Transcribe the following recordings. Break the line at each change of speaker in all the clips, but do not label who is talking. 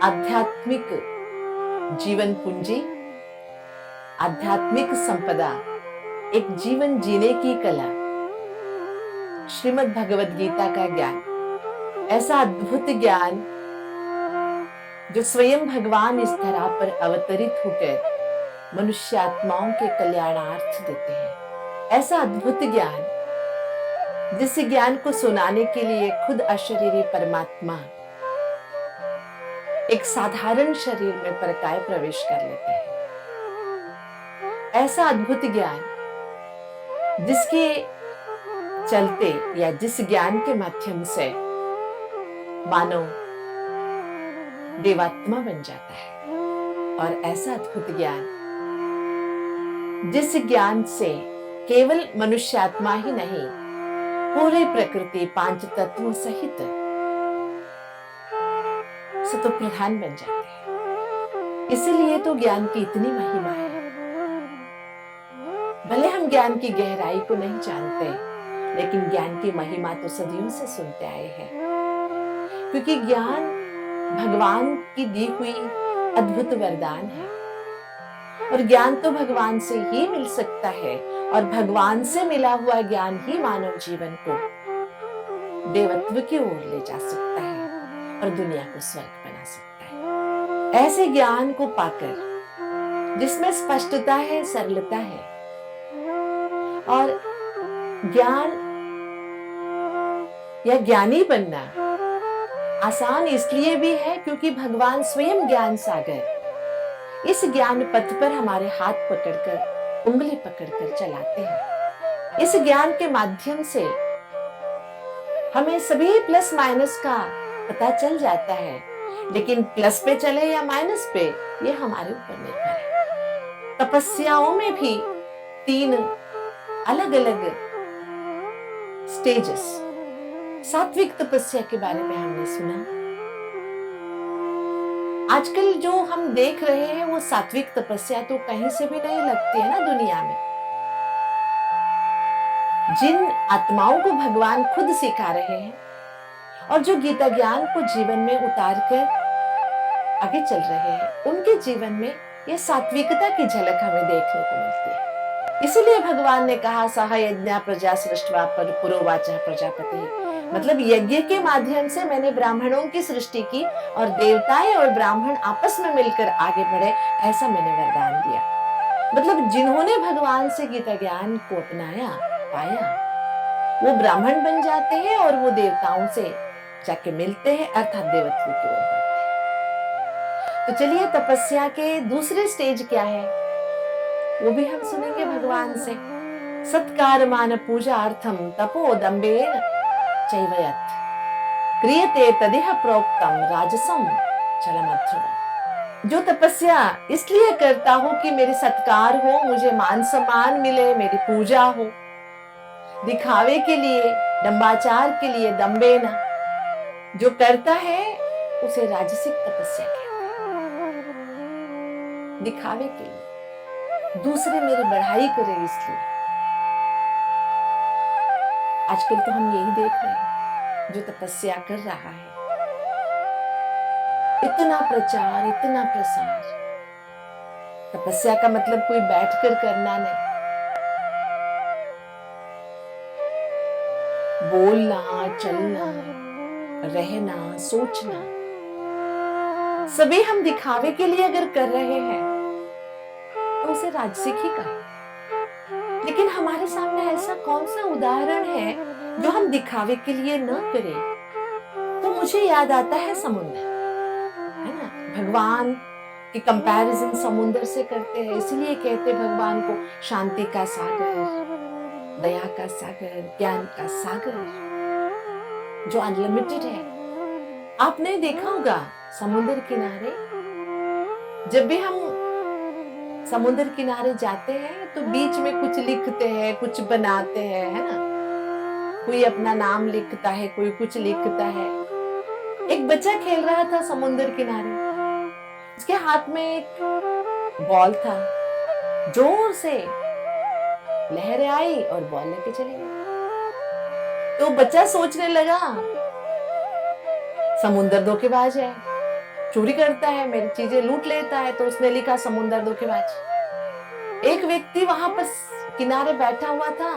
आध्यात्मिक जीवन पूंजी, आध्यात्मिक संपदा, एक जीवन जीने की कला, श्रीमद् भगवद गीता का ज्ञान, ऐसा अद्भुत ज्ञान जो स्वयं भगवान इस धरा पर अवतरित होकर मनुष्य आत्माओं के कल्याणार्थ देते हैं। ऐसा अद्भुत ज्ञान जिस ज्ञान को सुनाने के लिए खुद अशरीरी परमात्मा एक साधारण शरीर में परकाय प्रवेश कर लेते हैं। ऐसा अद्भुत ज्ञान जिसके चलते या जिस ज्ञान के माध्यम से मानव देवात्मा बन जाता है, और ऐसा अद्भुत ज्ञान जिस ज्ञान से केवल मनुष्य आत्मा ही नहीं, पूरी प्रकृति पांच तत्वों सहित सतो प्रधान बन जाते हैं। इसलिए तो ज्ञान की इतनी महिमा है। भले हम ज्ञान की गहराई को नहीं जानते, लेकिन ज्ञान की महिमा तो सदियों से सुनते आए हैं, क्योंकि ज्ञान भगवान की दी हुई अद्भुत वरदान है, और ज्ञान तो भगवान से ही मिल सकता है, और भगवान से मिला हुआ ज्ञान ही मानव जीवन को देवत्व की ओर ले जा सकता है और दुनिया को स्वर्ग बना सकता है। ऐसे ज्ञान को पाकर जिसमें स्पष्टता है, सरलता है, और ज्ञान या ज्ञानी बनना आसान इसलिए भी है क्योंकि भगवान स्वयं ज्ञान सागर इस ज्ञान पथ पर हमारे हाथ पकड़कर, उंगली पकड़कर चलाते हैं। इस ज्ञान के माध्यम से हमें सभी प्लस माइनस का पता चल जाता है, लेकिन प्लस पे चले या माइनस पे, ये हमारे ऊपर निर्भर है। तपस्याओं में भी 3 अलग अलग स्टेजेस, सात्विक तपस्या के बारे में हमने सुना। आजकल जो हम देख रहे हैं वो सात्विक तपस्या तो कहीं से भी नहीं लगती है ना दुनिया में। जिन आत्माओं को भगवान खुद सिखा रहे हैं और जो गीता ज्ञान को जीवन में उतार कर आगे चल रहे हैं, उनके जीवन में यह सात्विकता की झलक हमें देखने को मिलती है। इसीलिए भगवान ने कहा, सह यज्ञ प्रजा सृष्टवा पुरोवाच प्रजापति, मतलब यज्ञ के माध्यम से मैंने ब्राह्मणों की सृष्टि की और देवताएं और ब्राह्मण आपस में मिलकर आगे बढ़े, ऐसा मैंने वरदान दिया। मतलब जिन्होंने भगवान से गीता ज्ञान को अपनाया, पाया, वो ब्राह्मण बन जाते हैं और वो देवताओं से जाके मिलते हैं, अर्थात देवत्व की ओर बढ़ते हैं। तो चलिए, तपस्या के दूसरे स्टेज क्या है वो भी हम सुनेंगे भगवान से। सत्कार मान पूजार्थम तपो दंबेन चैवयत् क्रियते तदिह प्रोक्तम राजसम चलमध्रुवम्। जो तपस्या इसलिए करता हूं कि मेरे सत्कार हो, मुझे मान सम्मान मिले, मेरी पूजा हो, दिखावे के लिए, डंबाचार के लिए, दंबेना जो करता है उसे राजसिक तपस्या कहते हैं। दिखावे के लिए, दूसरे मेरी बढ़ाई करे इसलिए। आजकल तो हम यही देख रहे हैं, जो तपस्या कर रहा है, इतना प्रचार, इतना प्रसार। तपस्या का मतलब कोई बैठकर करना नहीं, बोलना, चलना, रहना, सोचना, सभी हम दिखावे के लिए अगर कर रहे हैं तो उसे राजसिक ही कहें। लेकिन हमारे सामने ऐसा कौन सा उदाहरण है जो हम दिखावे के लिए न करें? तो मुझे याद आता है समुद्र, है ना। भगवान की कंपैरिजन समुद्र से करते हैं, इसलिए कहते भगवान को शांति का सागर, दया का सागर, ज्ञान का सागर, जो अनलिमिटेड है। आपने देखा होगा समुद्र किनारे, जब भी हम समुद्र किनारे जाते हैं तो बीच में कुछ लिखते हैं, कुछ बनाते हैं, है ना। कोई अपना नाम लिखता है, कोई कुछ लिखता है। एक बच्चा खेल रहा था समुद्र किनारे, उसके हाथ में एक बॉल था, जोर से लहरें आई और बॉल लेके चली गई। तो बच्चा सोचने लगा समुद्र धोखेबाज है, चोरी करता है, मेरी चीजें लूट लेता है। तो उसने लिखा समुंदर धोखेबाज। एक व्यक्ति वहां पर किनारे बैठा हुआ था,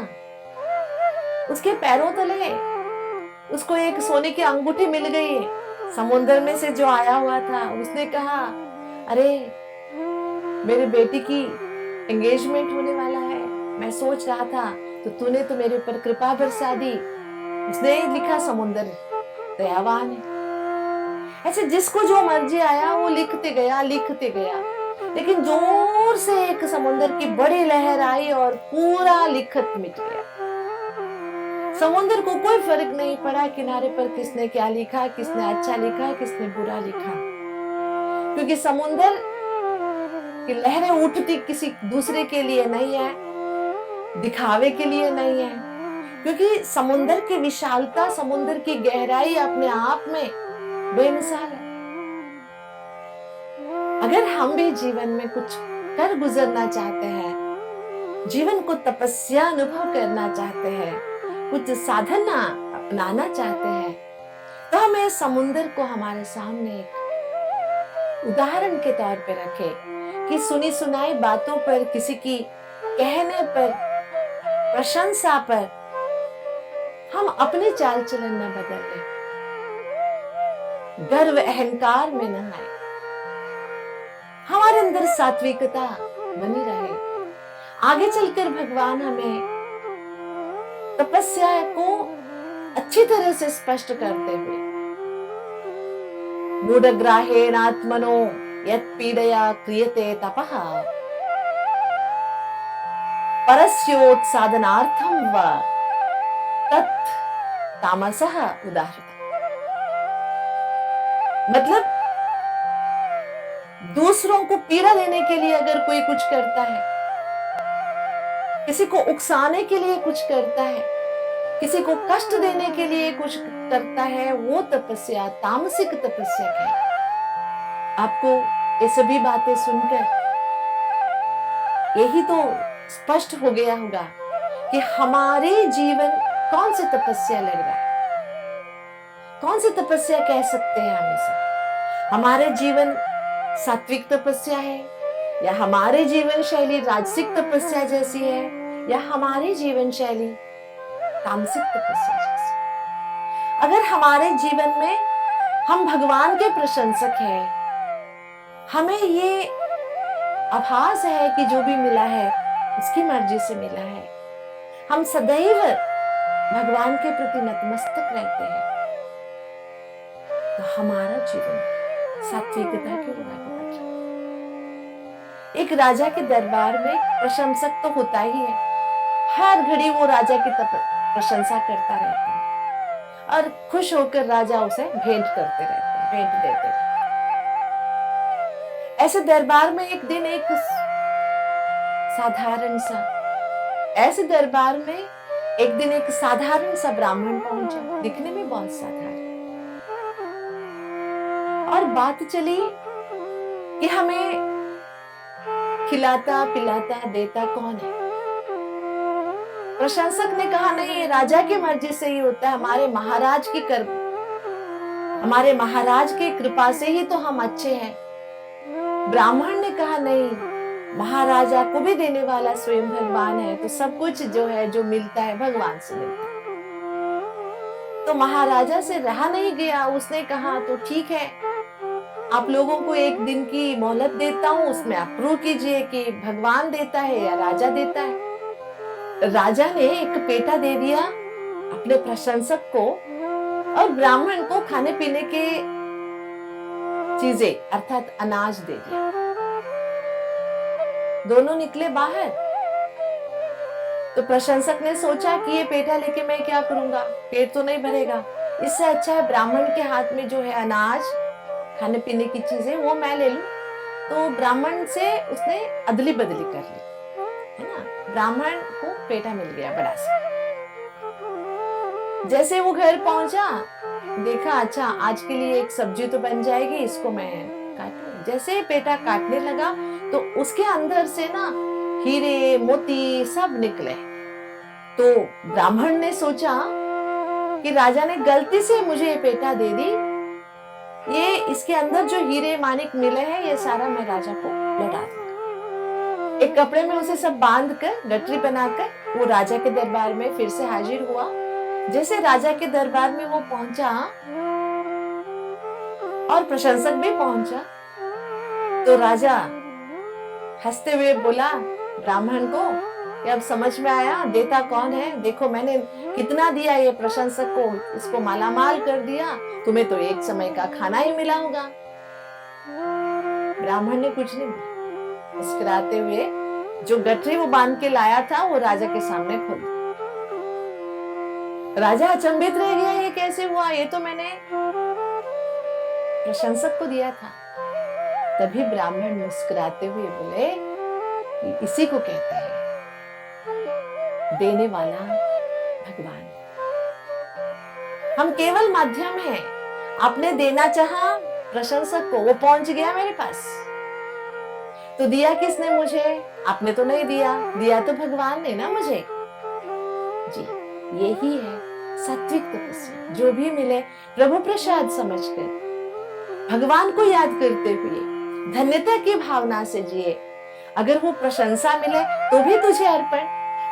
उसके पैरों तले उसको एक सोने की अंगूठी मिल गई समुंदर में से जो आया हुआ था। उसने कहा, अरे मेरे बेटी की एंगेजमेंट होने वाला है, मैं सोच रहा था, तो तूने तो मेरे ऊपर कृपा बरसा दी। उसने लिखा समुंदर दयावान है। ऐसे जिसको जो मर्जी आया वो लिखते गया लिखते गया, लेकिन जोर से एक समुंदर की बड़ी लहर आई और पूरा लिखत मिट गया। समुंदर को कोई फर्क नहीं पड़ा किनारे पर किसने क्या लिखा, किसने अच्छा लिखा, किसने बुरा लिखा, क्योंकि समुंदर की लहरें उठती किसी दूसरे के लिए नहीं है, दिखावे के लिए नहीं है, क्योंकि समुंदर की विशालता, समुंदर की गहराई अपने आप में बेमिसाल है। अगर हम भी जीवन में कुछ कर गुजरना चाहते हैं, जीवन को तपस्या अनुभव करना चाहते हैं, कुछ साधना अपनाना चाहते हैं, तो हमें समुंदर को हमारे सामने एक उदाहरण के तौर पे रखें कि सुनी सुनाई बातों पर, किसी की कहने पर, प्रशंसा पर हम अपने चाल चलन न बदल लें, गर्व अहंकार में न आए, हमारे अंदर सात्विकता बनी रहे। आगे चलकर भगवान हमें तपस्या को अच्छी तरह से स्पष्ट करते हुए, मूढ़ग्राहेण आत्मनो यत् पीडया क्रियते तपः परस्योत्साधनार्थं वा तत् तामसः उदाहृतम्। मतलब दूसरों को पीड़ा देने के लिए अगर कोई कुछ करता है, किसी को उकसाने के लिए कुछ करता है, किसी को कष्ट देने के लिए कुछ करता है, वो तपस्या तामसिक तपस्या है। आपको ये सभी बातें सुनकर यही तो स्पष्ट हो गया होगा कि हमारे जीवन कौन सी तपस्या लग रहा है, कौन सी तपस्या कह सकते हैं हम इसे। हमारे जीवन सात्विक तपस्या है, या हमारे जीवन शैली राजसिक तपस्या जैसी है, या हमारी जीवन शैली तामसिक तपस्या जैसी। अगर हमारे जीवन में हम भगवान के प्रशंसक हैं, हमें ये आभास है कि जो भी मिला है उसकी मर्जी से मिला है, हम सदैव भगवान के प्रति नतमस्तक रहते हैं, तो हमारा जीवन सात्विकता के मार्ग पर चलता है। एक राजा के दरबार में प्रशंसक तो होता ही है, हर घड़ी वो राजा की प्रशंसा करता रहता है और खुश होकर राजा उसे भेंट करते रहते हैं, भेंट देते रहते हैं। ऐसे दरबार में एक दिन एक साधारण सा ऐसे दरबार में एक दिन एक साधारण सा ब्राह्मण पहुंचा, दिखने में बहुत साधारण, और बात चली कि हमें खिलाता पिलाता देता कौन है। प्रशंसक ने कहा, नहीं, राजा की मर्जी से ही होता है, हमारे महाराज की कृपा से ही तो हम अच्छे हैं। ब्राह्मण ने कहा, नहीं, महाराजा को भी देने वाला स्वयं भगवान है, तो सब कुछ जो है, जो मिलता है, भगवान से मिलता है। तो महाराजा से रहा नहीं गया, उसने कहा, तो ठीक है, आप लोगों को एक दिन की मोहलत देता हूं, उसमें आप प्रूव कीजिए कि भगवान देता है या राजा देता है। राजा ने एक पेटा दे दिया अपने प्रशंसक को, और ब्राह्मण को खाने पीने के चीजें अर्थात अनाज दे दिया। दोनों निकले बाहर। तो प्रशंसक ने सोचा कि ये पेटा लेके मैं क्या करूंगा, पेट तो नहीं भरेगा, इससे अच्छा है ब्राह्मण के हाथ में जो है अनाज, खाने पीने की चीजें, वो मैं ले लूं। तो ब्राह्मण से उसने अदली बदली कर ली, है ना। ब्राह्मण को पेटा मिल गया बड़ा सा। जैसे वो घर पहुंचा, देखा, अच्छा, आज के लिए एक सब्जी तो बन जाएगी, इसको मैं काटूं। जैसे पेटा काटने लगा तो उसके अंदर से ना हीरे मोती सब निकले। तो ब्राह्मण ने सोचा कि राजा ने गलती से मुझे ये पेटा दे दी, ये इसके अंदर जो हीरे मानिक मिले हैं ये सारा मैं राजा को लौटा दूंगा। एक कपड़े में उसे सब बांध कर गठरी बनाकर वो राजा के दरबार में फिर से हाजिर हुआ। जैसे राजा के दरबार में वो पहुंचा और प्रशंसक भी पहुंचा, तो राजा हंसते हुए बोला ब्राह्मण को कि अब समझ में आया देता कौन है, देखो मैंने कितना दिया ये प्रशंसक को, इसको मालामाल कर दिया, तुम्हें तो एक समय का खाना ही मिला होगा। ब्राह्मण ने कुछ नहीं बोला, मुस्कुराते हुए जो गठरी वो बांध के लाया था वो राजा के सामने खोल दिया। राजा अचंभित रह गया, ये कैसे हुआ, ये तो मैंने प्रशंसक को दिया था। तभी ब्राह्मण मुस्कुराते हुए बोले कि इसी को कहते हैं देने वाला भगवान। हम केवल माध्यम हैं। आपने देना चाहा प्रशंसक को, वो पहुंच गया मेरे पास, तो दिया किसने मुझे, आपने तो नहीं दिया, दिया तो भगवान ने ना मुझे। जी यही है सात्विक तपस्या। जो भी मिले प्रभु प्रसाद समझकर, भगवान को याद करते हुए धन्यता की भावना से जिए। अगर वो प्रशंसा मिले तो भी तुझे अर्पण,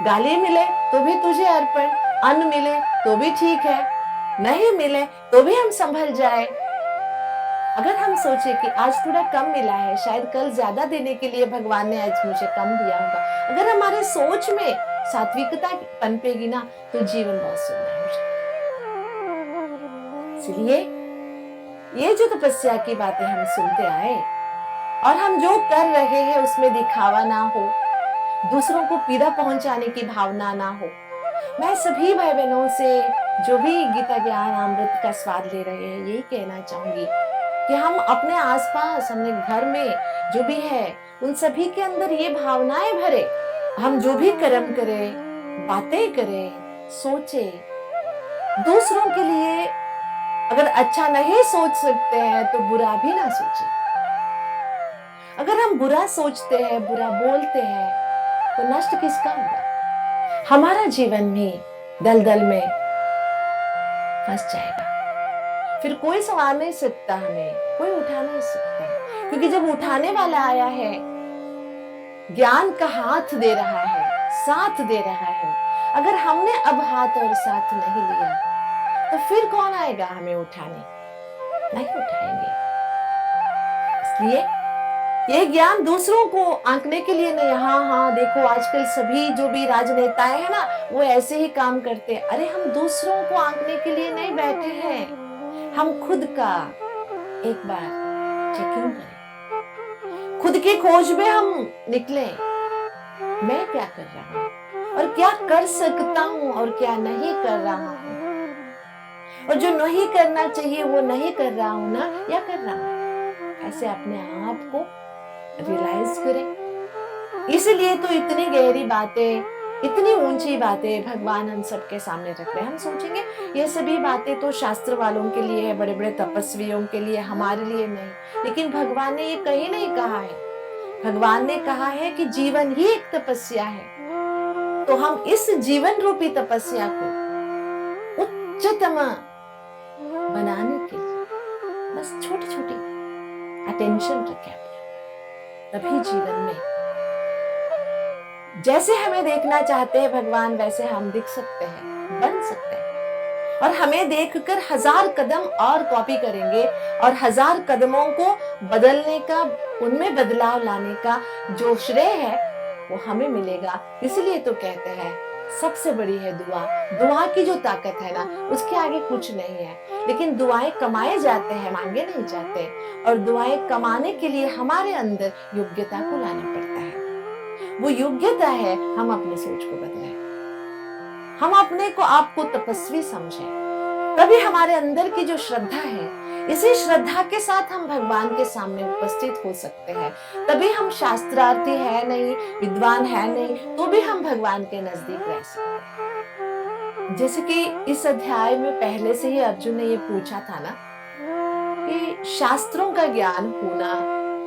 गाली मिले तो भी तुझे अर्पण, अन्न मिले तो भी ठीक है, नहीं मिले तो भी हम संभल जाए। अगर हम सोचे कि आज थोड़ा कम मिला है, शायद कल ज्यादा देने के लिए भगवान ने आज मुझे कम दिया होगा, अगर हमारे सोच में सात्विकता पनपेगी ना तो जीवन बहुत सुंदर हो जाएगा। इसलिए ये जो तपस्या की बातें हम सुनते आए और हम जो कर रहे हैं उसमें दिखावा ना हो, दूसरों को पीड़ा पहुंचाने की भावना ना हो। मैं सभी भाई बहनों से जो भी गीता ज्ञान अमृत का स्वाद ले रहे हैं यही कहना चाहूंगी कि हम अपने आसपास, अपने घर में जो भी है उन सभी के अंदर ये भावनाएं भरे। हम जो भी कर्म करें, बातें करें, सोचे, दूसरों के लिए अगर अच्छा नहीं सोच सकते हैं तो बुरा भी ना सोचे। अगर हम बुरा सोचते हैं, बुरा बोलते हैं तो नष्ट किसका होगा? हमारा जीवन में दलदल में फंस जाएगा, फिर कोई संवार नहीं सकता, हमें कोई उठा नहीं सकता, क्योंकि जब उठाने वाला आया है, ज्ञान का हाथ दे रहा है, साथ दे रहा है। अगर हमने अब हाथ और साथ नहीं लिया तो फिर कौन आएगा हमें उठाने? नहीं उठाएंगे। इसलिए ये ज्ञान दूसरों को आंकने के लिए नहीं। हाँ देखो आजकल सभी जो भी राजनेताएं हैं ना वो ऐसे ही काम करते हैं। अरे हम दूसरों को आंकने के लिए नहीं बैठे हैं, हम खुद का एक बार चेकिंग करें, खुद की खोज में हम निकले। मैं क्या कर रहा हूँ और क्या कर सकता हूँ और क्या नहीं कर रहा हूँ, और जो नहीं करना चाहिए वो नहीं कर रहा हूँ ना या कर रहा हूँ। ऐसे अपने आप को रियलाइज करें। इसलिए तो इतनी गहरी बातें, इतनी ऊंची बातें भगवान हम सबके सामने रख रहे हैं। हम सोचेंगे ये सभी बातें तो शास्त्र वालों के लिए है, बड़े बड़े तपस्वियों के लिए, हमारे लिए नहीं। लेकिन भगवान ने ये कहीं नहीं कहा है। भगवान ने कहा है कि जीवन ही एक तपस्या है। तो हम इस जीवन रूपी तपस्या को उच्चतम बनाने के लिए बस छोटी छोटी अटेंशन रखें अपने, तभी जीवन में जैसे हमें देखना चाहते हैं भगवान वैसे हम दिख सकते हैं, बन सकते हैं। और हमें देखकर 1000 कदम और कॉपी करेंगे और 1000 कदमों को बदलने का, उनमें बदलाव लाने का जो श्रेय है वो हमें मिलेगा। इसलिए तो कहते हैं सबसे बड़ी है दुआ। दुआ की जो ताकत है ना उसके आगे कुछ नहीं है। लेकिन दुआएं कमाए जाते हैं, मांगे नहीं जाते। और दुआएं कमाने के लिए हमारे अंदर योग्यता को लाना पड़ता है। वो योग्यता है हम अपने सोच को बदलें, हम अपने को आपको तपस्वी समझें। तभी हमारे अंदर की जो श्रद्धा है, इसी श्रद्धा के साथ हम भगवान के सामने उपस्थित हो सकते हैं। तभी हम शास्त्रार्थी है नहीं, विद्वान है नहीं, तो भी हम भगवान के नजदीक रह सकते हैं। जैसे कि इस अध्याय में पहले से ही अर्जुन ने ये पूछा था ना कि शास्त्रों का ज्ञान होना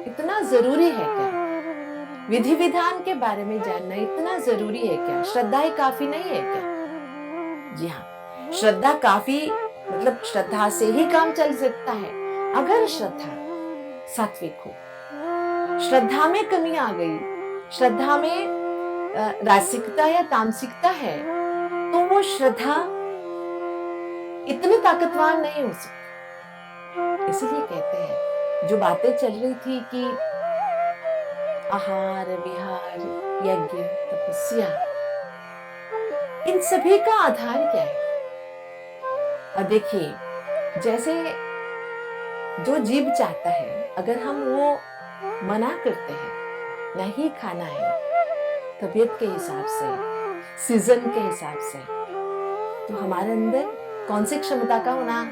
इतना जरूरी है क्या? विधि विधान के बारे में जानना इतना जरूरी है क्या? श्रद्धा ही काफी नहीं है क्या? जी हाँ, श्रद्धा काफी, मतलब श्रद्धा से ही काम चल सकता है। अगर श्रद्धा सात्विक हो, श्रद्धा में कमी आ गई, श्रद्धा में रासिकता या तामसिकता है, तो वो श्रद्धा इतनी ताकतवान नहीं हो सकती। इसीलिए कहते हैं, जो बातें चल रही थी कि आहार विहार यज्ञ तपस्या, इन सभी का आधार क्या है? और देखिए, जैसे जो जीव चाहता है, अगर हम वो मना करते हैं, नहीं खाना है, तबीयत के हिसाब से, सीजन के हिसाब से, तो हमारे अंदर कौन सी क्षमता का होना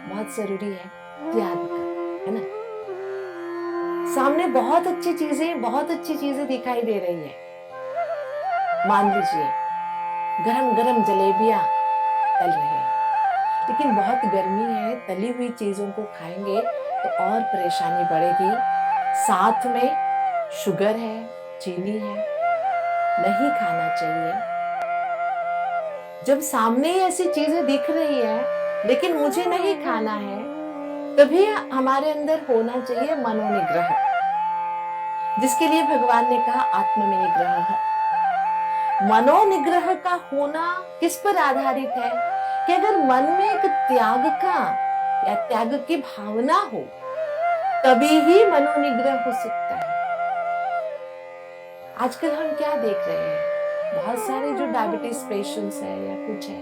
बहुत जरूरी है? त्याग का, है ना? सामने बहुत अच्छी चीजें दिखाई दे रही है। मान लीजिए गरम गरम जलेबियां तल रही है, लेकिन बहुत गर्मी है, तली हुई चीजों को खाएंगे तो और परेशानी बढ़ेगी। साथ में शुगर है, चीनी है, नहीं खाना चाहिए। जब सामने ही ऐसी चीजें दिख रही है लेकिन मुझे नहीं खाना है, तभी हमारे अंदर होना चाहिए मनोनिग्रह, जिसके लिए भगवान ने कहा आत्म में निग्रह। मनोनिग्रह का होना किस पर आधारित है? कि अगर मन में एक त्याग का या त्याग की भावना हो, तभी ही मनोनिग्रह हो सकता है। आजकल हम क्या देख रहे हैं? बहुत सारे जो डायबिटीज पेशेंट्स है या कुछ है,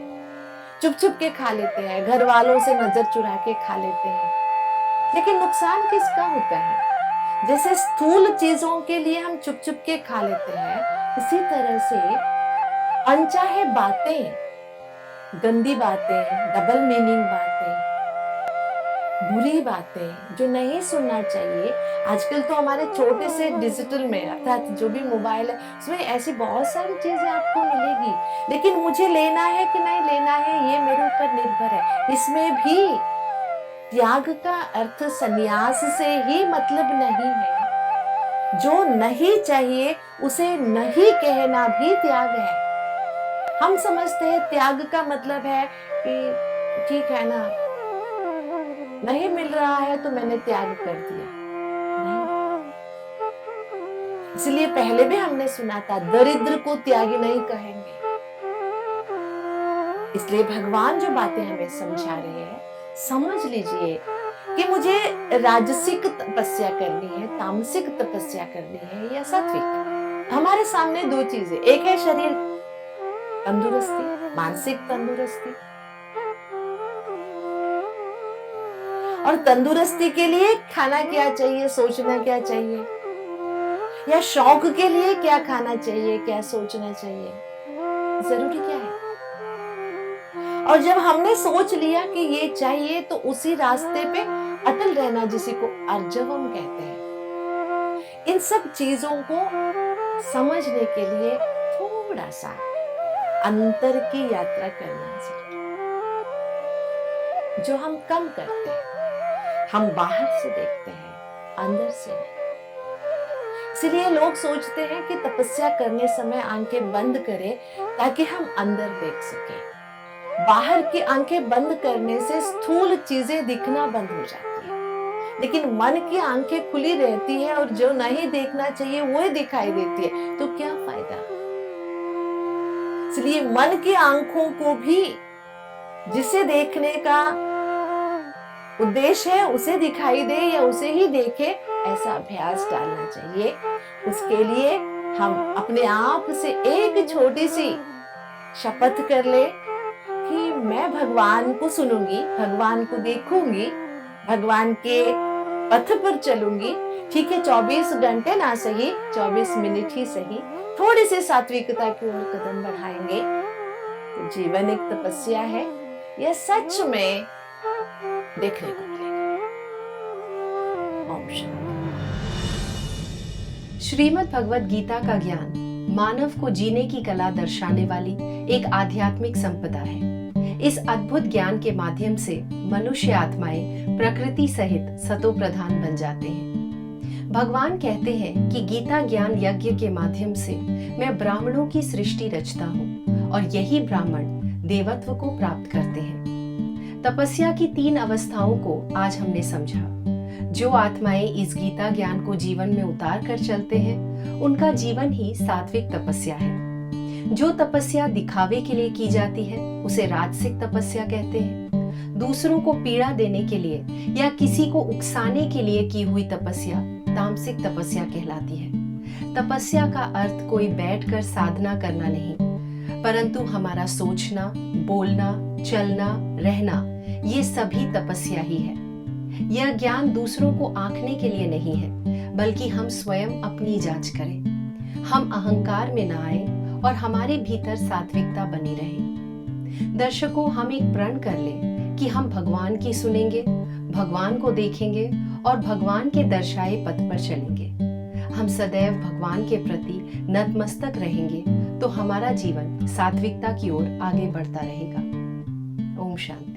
चुप चुप के खा लेते हैं, घर वालों से नजर चुरा के खा लेते हैं, लेकिन नुकसान किसका होता है? जैसे स्थूल चीजों के लिए हम चुप चुप के खा लेते हैं, इसी तरह से अनचाहे बातें, गंदी बातें, डबल मीनिंग बातें, बुरी बातें जो नहीं सुनना चाहिए। आजकल तो हमारे छोटे से डिजिटल में, अर्थात जो भी मोबाइल है, उसमें ऐसी बहुत सारी चीजें आपको मिलेगी, लेकिन मुझे लेना है कि नहीं लेना है, ये मेरे ऊपर निर्भर है। इसमें भी त्याग का अर्थ संन्यास से ही मतलब नहीं है। जो नहीं चाहिए उसे नहीं कहना भी त्याग है। हम समझते हैं त्याग का मतलब है कि ठीक है ना, नहीं मिल रहा है तो मैंने त्याग कर दिया। नहीं, इसलिए पहले भी हमने सुना था, दरिद्र को त्यागी नहीं कहेंगे। इसलिए भगवान जो बातें हमें समझा रहे हैं, समझ लीजिए कि मुझे राजसिक तपस्या करनी है, तामसिक तपस्या करनी है या सात्विक। हमारे सामने दो चीजें, एक है शरीर तंदुरुस्ती, मानसिक तंदुरुस्ती, और तंदुरुस्ती के लिए खाना क्या चाहिए, सोचना क्या चाहिए, या शौक के लिए क्या खाना चाहिए, क्या सोचना चाहिए, जरूरी क्या है। और जब हमने सोच लिया कि ये चाहिए, तो उसी रास्ते पे अटल रहना, जिसे को अर्जवम कहते हैं। इन सब चीजों को समझने के लिए थोड़ा सा अंतर की यात्रा करना जरूरी, जो हम कम करते हैं। हम बाहर से देखते हैं, अंदर से नहीं। इसलिए लोग सोचते हैं कि तपस्या करने समय आंखें बंद करें ताकि हम अंदर देख सकें। बाहर की आंखें बंद करने से स्थूल चीजें दिखना बंद हो जाती है, लेकिन मन की आंखें खुली रहती है और जो नहीं देखना चाहिए वो दिखाई देती है, तो क्या फायदा। इसलिए मन की आंखों को भी जिसे देखने का उद्देश्य है उसे दिखाई दे या उसे ही देखे, ऐसा अभ्यास डालना चाहिए। उसके लिए हम अपने आप से एक छोटी सी शपथ कर ले कि मैं भगवान को सुनूंगी, भगवान को देखूंगी, भगवान के पथ पर चलूंगी। ठीक है, 24 घंटे ना सही, 24 मिनट ही सही, थोड़ी सी सात्विकता की ओर कदम बढ़ाएंगे तो जीवन एक तपस्या है, यह सच में देखने को मिलेगा। ओम शांति।
श्रीमद् भगवद गीता का ज्ञान मानव को जीने की कला दर्शाने वाली एक आध्यात्मिक संपदा है। इस अद्भुत ज्ञान के माध्यम से मनुष्य आत्माएं प्रकृति सहित सतो प्रधान बन जाते हैं। भगवान कहते हैं कि गीता ज्ञान यज्ञ के माध्यम से मैं ब्राह्मणों की सृष्टि रचता हूँ और यही ब्राह्मण देवत्व को प्राप्त करते हैं। तपस्या की 3 अवस्थाओं को आज हमने समझा। जो आत्माएं इस गीता ज्ञान को जीवन में उतार कर चलते हैं, उनका जीवन ही सात्विक तपस्या है। जो तपस्या दिखावे के लिए की जाती है उसे राजसिक तपस्या कहते हैं। दूसरों को पीड़ा देने के लिए या किसी को उकसाने के लिए की हुई तपस्या तामसिक तपस्या कहलाती है। तपस्या का अर्थ कोई बैठकर साधना करना नहीं, परंतु हमारा सोचना, बोलना, चलना, रहना, ये सभी तपस्या ही है। यह ज्ञान दूसरों को आंकने के लिए नहीं है, बल्कि हम स्वयं अपनी जांच करें, हम अहंकार में न आए और हमारे भीतर सात्विकता बनी रहे। दर्शकों, हम एक प्रण कर लें कि हम भगवान की सुनेंगे, भगवान को देखेंगे और भगवान के दर्शाए पथ पर चलेंगे। हम सदैव भगवान के प्रति नतमस्तक रहेंगे तो हमारा जीवन सात्विकता की ओर आगे बढ़ता रहेगा। ओम शांति।